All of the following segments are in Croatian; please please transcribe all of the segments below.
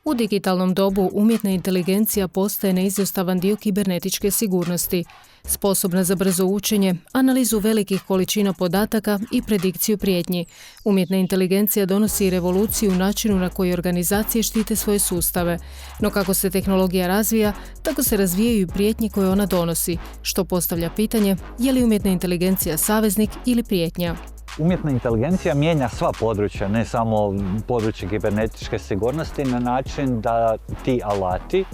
U digitalnom dobu umjetna inteligencija postaje neizostavan dio kibernetičke sigurnosti, sposobna za brzo učenje, analizu velikih količina podataka i predikciju prijetnji. Umjetna inteligencija donosi revoluciju u načinu na koji organizacije štite svoje sustave. No kako se tehnologija razvija, tako se razvijaju i prijetnje koje ona donosi, što postavlja pitanje je li umjetna inteligencija saveznik ili prijetnja. Umjetna inteligencija mijenja sva područja, ne samo područje kibernetičke sigurnosti, na način da ti alati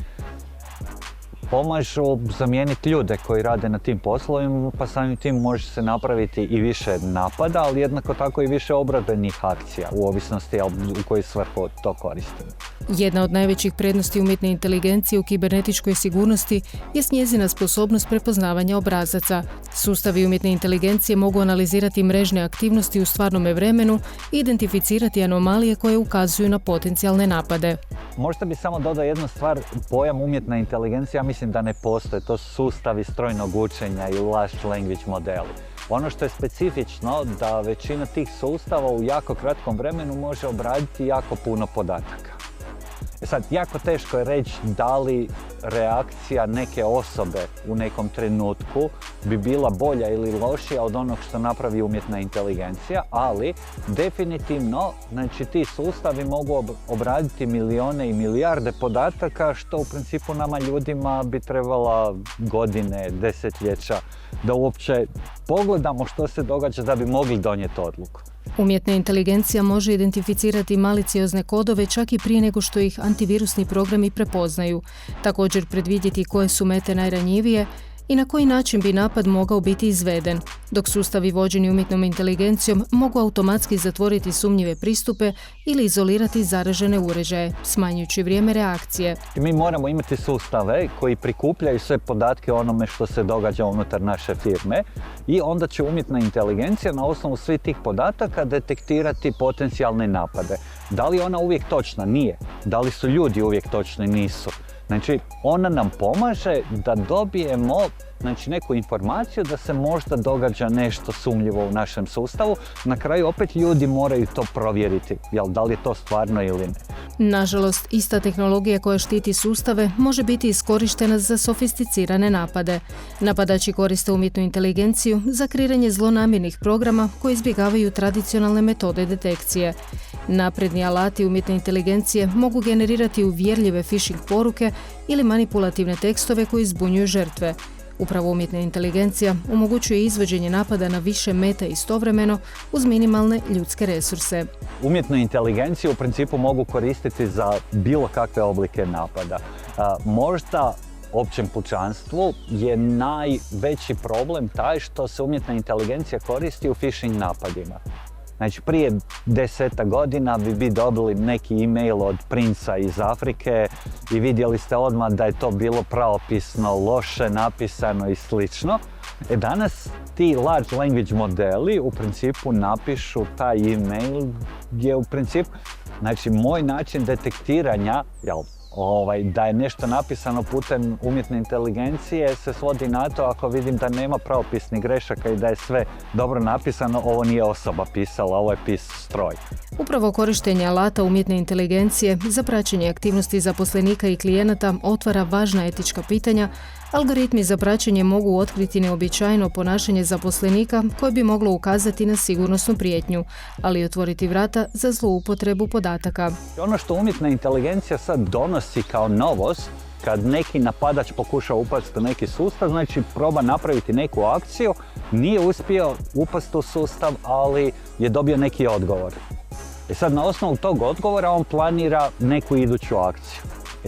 pomažu zamijeniti ljude koji rade na tim poslovima, pa samim tim može se napraviti i više napada, ali jednako tako i više obrambenih akcija, u ovisnosti u koju svrhu to koristimo. Jedna od najvećih prednosti umjetne inteligencije u kibernetičkoj sigurnosti je njezina sposobnost prepoznavanja obrazaca. Sustavi umjetne inteligencije mogu analizirati mrežne aktivnosti u stvarnome vremenu i identificirati anomalije koje ukazuju na potencijalne napade. Možda bi samo dodao jednu stvar, pojam umjetna inteligencija mislim da ne postoje, to su sustavi strojnog učenja i large language modeli. Ono što je specifično da većina tih sustava u jako kratkom vremenu može obraditi jako puno podataka. Sad, jako teško je reći da li reakcija neke osobe u nekom trenutku bi bila bolja ili lošija od onog što napravi umjetna inteligencija, ali definitivno znači, ti sustavi mogu obraditi milijone i milijarde podataka, što u principu nama ljudima bi trebala godine, desetljeća da uopće pogledamo što se događa da bi mogli donijeti odluku. Umjetna inteligencija može identificirati maliciozne kodove čak i prije nego što ih antivirusni programi prepoznaju, također predvidjeti koje su mete najranjivije i na koji način bi napad mogao biti izveden, dok sustavi vođeni umjetnom inteligencijom mogu automatski zatvoriti sumnjive pristupe ili izolirati zaražene uređaje, smanjujući vrijeme reakcije. Mi moramo imati sustave koji prikupljaju sve podatke o onome što se događa unutar naše firme i onda će umjetna inteligencija na osnovu svih tih podataka detektirati potencijalne napade. Da li je ona uvijek točna? Nije. Da li su ljudi uvijek točni? Nisu. Znači, ona nam pomaže da dobijemo neku informaciju da se možda događa nešto sumnjivo u našem sustavu. Na kraju opet ljudi moraju to provjeriti, da li je to stvarno ili ne. Nažalost, ista tehnologija koja štiti sustave može biti iskorištena za sofisticirane napade. Napadači koriste umjetnu inteligenciju za kreiranje zlonamjernih programa koji izbjegavaju tradicionalne metode detekcije. Napredni alati umjetne inteligencije mogu generirati uvjerljive phishing poruke ili manipulativne tekstove koji zbunjuju žrtve. Upravo umjetna inteligencija omogućuje izvođenje napada na više meta istovremeno uz minimalne ljudske resurse. Umjetnu inteligenciju u principu mogu koristiti za bilo kakve oblike napada. Možda općem pučanstvu je najveći problem taj što se umjetna inteligencija koristi u phishing napadima. Znači, prije 10 godina bi vi dobili neki e-mail od princa iz Afrike i vidjeli ste odmah da je to bilo pravopisno, loše napisano i slično. Danas ti large language modeli u principu napišu taj e-mail gdje u principu, znači moj način detektiranja, da je nešto napisano putem umjetne inteligencije se svodi na to ako vidim da nema pravopisnih grešaka i da je sve dobro napisano, ovo nije osoba pisala, ovo je stroj. Upravo korištenje alata umjetne inteligencije za praćenje aktivnosti zaposlenika i klijenata otvara važna etička pitanja. Algoritmi za praćenje mogu otkriti neuobičajeno ponašanje zaposlenika koje bi moglo ukazati na sigurnosnu prijetnju, ali i otvoriti vrata za zloupotrebu podataka. Ono što umjetna inteligencija sad donosi kao novost, kad neki napadač pokuša upasti u neki sustav, znači proba napraviti neku akciju, nije uspio upasti u sustav, ali je dobio neki odgovor. I sad na osnovu tog odgovora on planira neku iduću akciju.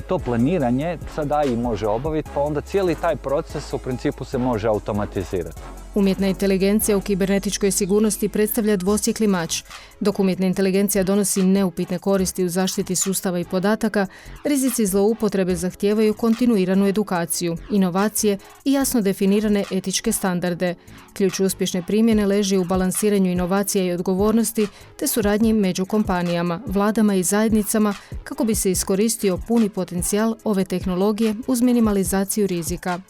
To planiranje sad AI može obaviti, pa onda cijeli taj proces u principu se može automatizirati. Umjetna inteligencija u kibernetičkoj sigurnosti predstavlja dvosjekli mač. Dok umjetna inteligencija donosi neupitne koristi u zaštiti sustava i podataka, rizici zloupotrebe zahtijevaju kontinuiranu edukaciju, inovacije i jasno definirane etičke standarde. Ključ uspješne primjene leži u balansiranju inovacija i odgovornosti te suradnji među kompanijama, vladama i zajednicama kako bi se iskoristio puni potencijal ove tehnologije uz minimalizaciju rizika.